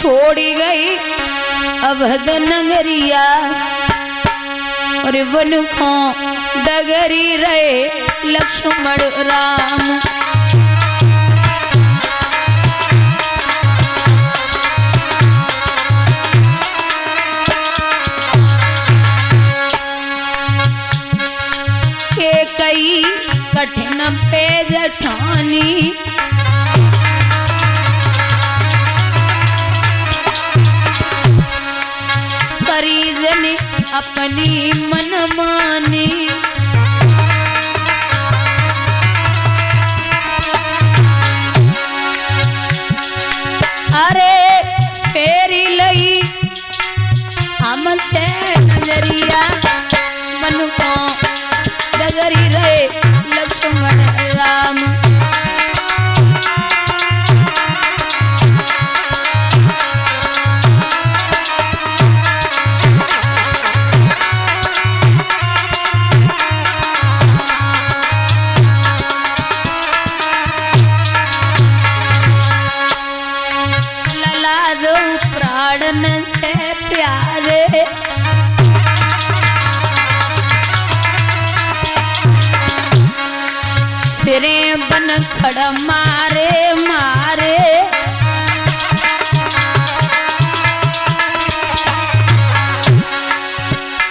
छोड़ी गई अवध नगरिया और वन को डगरी रहे लक्ष्मण राम। के कई कठिन पेज ठानी परिजन अपनी मन मानी। अरे फेरी लई हमसे नजरिया मन को डगरी रहे लक्ष्मण राम। प्राण से प्यारे फिरे बन खड़ मारे मारे।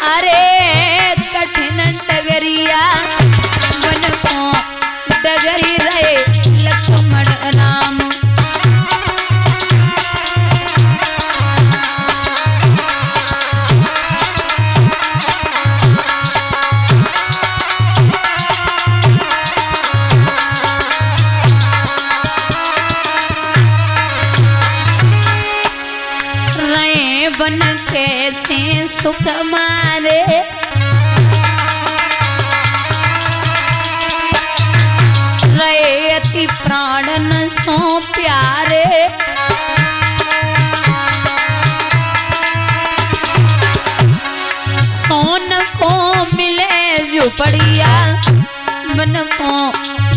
अरे कठिन डगरिया बन को डगरी रहे लक्ष्मण राम। बन कैसे सुख मारे रहे प्राणन सो प्यारे। सोन को मिले झुपड़िया मन को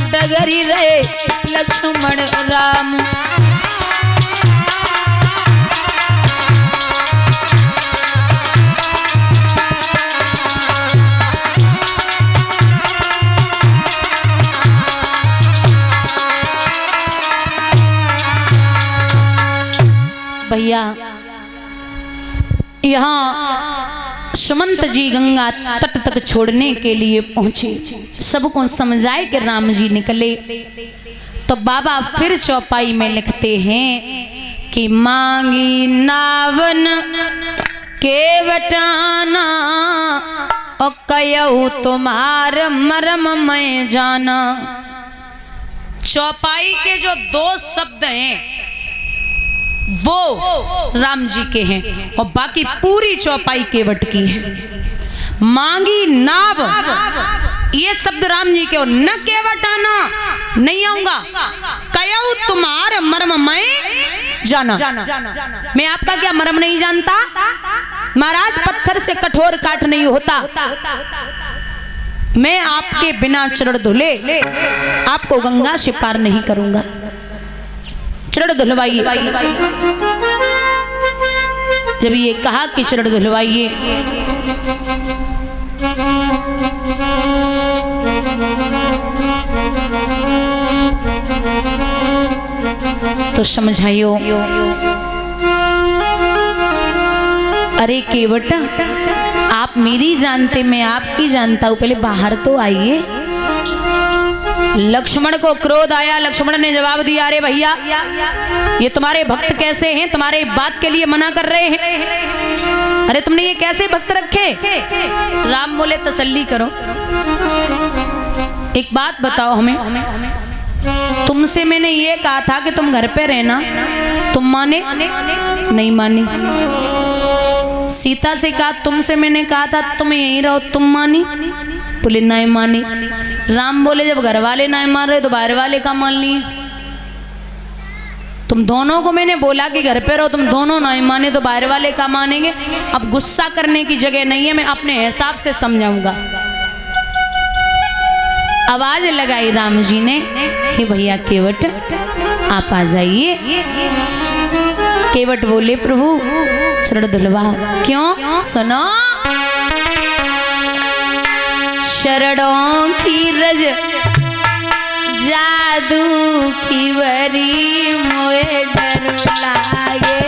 डगरी रहे लक्ष्मण राम। भैया यहाँ सुमंत जी गंगा तट तक छोड़ने के लिए पहुंचे। सबको समझाए कि राम जी निकले तो बाबा फिर चौपाई में लिखते हैं कि मांगी नावन के बटाना और कयऊ तुम्हार मरम मैं जाना। चौपाई के जो दो शब्द हैं वो राम जी के हैं और बाकी पूरी चौपाई केवट की है। मांगी नाव ये शब्द राम जी के और न केवट आना नहीं आऊंगा कयऊ तुम्हार मर्म मैं जाना। मैं आपका क्या मर्म नहीं जानता महाराज। पत्थर से कठोर काठ नहीं होता। मैं आपके बिना चरण धुले आपको गंगा से पार नहीं करूंगा। चरण धुलवाइए। जब ये कहा कि चरण धुलवाइए तो समझाइयो। अरे केवट आप मेरी जानते मैं आपकी जानता हूं, पहले बाहर तो आइए। लक्ष्मण को क्रोध आया। लक्ष्मण ने जवाब दिया अरे भैया ये तुम्हारे भक्त कैसे हैं, तुम्हारे बात के लिए मना कर रहे हैं। अरे तुमने ये कैसे भक्त रखे। राम बोले तसल्ली करो, एक बात बताओ हमें। तुमसे मैंने ये कहा था कि तुम घर पे रहना, तुम माने नहीं माने। सीता से कहा तुमसे मैंने कहा था तुम यहीं रहो, तुम मानी बोले नहीं मानी। राम बोले जब घर वाले नहीं मान रहे तो बाहर वाले का मान लिए। तुम दोनों को मैंने बोला कि घर पे रहो, तुम दोनों नहीं माने तो बाहर वाले का मानेंगे। अब गुस्सा करने की जगह नहीं है, मैं अपने हिसाब से समझाऊंगा। आवाज लगाई राम जी ने, हे भैया केवट आप आ जाइए। केवट बोले प्रभु चरण धुलवाओ। क्यों? सुनो, शरणों की रज जादू की वरी मोए डर लागे।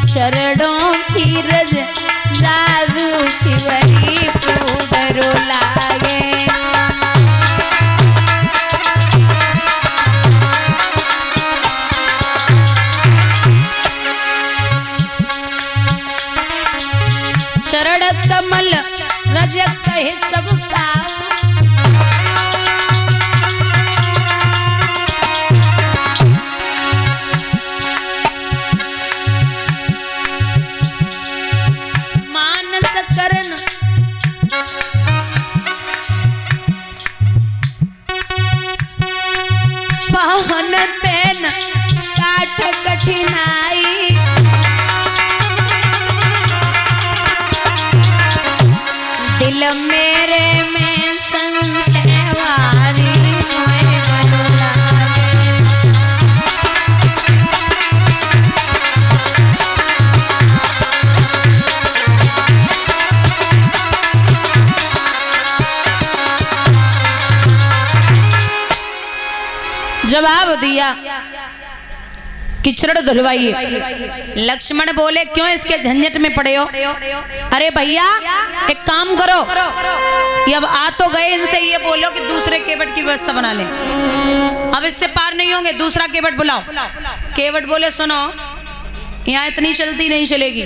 शरणों की रज जादू की वरी प्रभु डरो लागे। शरण कमल रज कहे सबका, पहन तेन काठ कठिनाई, दिल मेरे में संशय वारी मोए डर लागे। जवाब दिया कि चरण धुलवाइए। लक्ष्मण बोले क्यों इसके झंझट में पड़े हो? अरे भैया एक काम करो, ये अब आ तो गए, इनसे ये बोलो कि दूसरे केवट की व्यवस्था बना ले। अब इससे पार नहीं होंगे, दूसरा केवट बुलाओ। केवट बोले सुनो, यहाँ इतनी चलती नहीं चलेगी,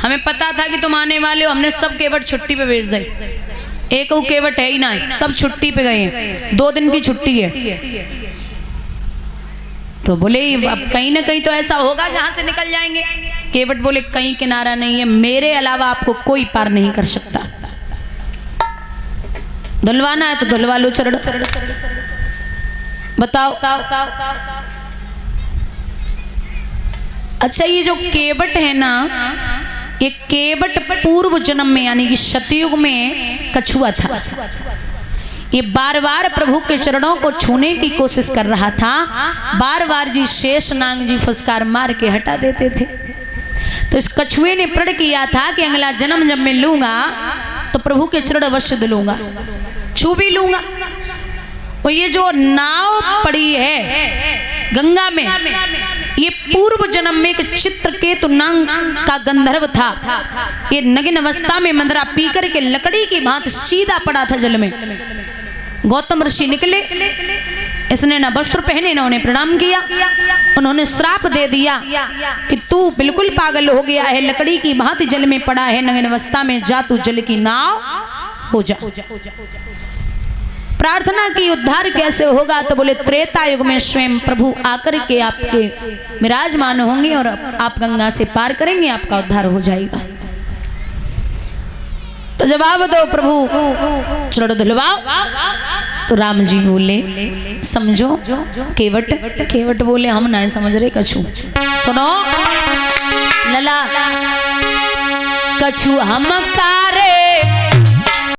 हमें पता था कि तुम आने वाले हो, हमने सब केवट छुट्टी पे भेज दे। एक वो केवट है ही ना, सब छुट्टी पे गए हैं, 2 दिन की छुट्टी है। तो बोले अब कहीं ना कहीं तो ऐसा होगा जहां से निकल जाएंगे। केवट बोले कहीं किनारा नहीं है, मेरे अलावा आपको कोई पार नहीं कर सकता। धुलवाना है तो धुलवा लो चरण। बताओ। अच्छा ये जो केवट है ना, ये केवट पूर्व जन्म में यानी कि सतयुग में कछुआ था। ये बार बार प्रभु के चरणों को छूने की कोशिश कर रहा था, बार बार जी शेष नाग जी फुसकार मार के हटा देते थे। तो इस कछुए ने प्रण किया था कि अगला जन्म जब मैं लूंगा तो प्रभु के चरण अवश्य दिलूंगा, छू भी लूंगा। और ये जो नाव पड़ी है गंगा में, ये पूर्व जन्म में एक चित्रकेतु नाग का गंधर्व था। ये नगिन अवस्था में मंदरा पीकर के लकड़ी की भांति सीधा पड़ा था जल में। गौतम ऋषि निकले, इसने ना वस्त्र पहने ना उन्हें प्रणाम किया। उन्होंने श्राप दे दिया कि तू बिल्कुल पागल हो गया है, लकड़ी की भांति जल में पड़ा है नगिन अवस्था में, जा तू जल की नाव हो जा। प्रार्थना की उद्धार कैसे होगा? तो बोले त्रेता युग में स्वयं प्रभु आकर के आपके विराजमान होंगे और आप गंगा से पार करेंगे, आपका उद्धार हो जाएगा। तो जवाब दो प्रभु चरण धुलवाओ। तो राम जी बोले समझो केवट। केवट बोले हम नहीं समझ रहे कछु। सुनो लला, कछु हम कारे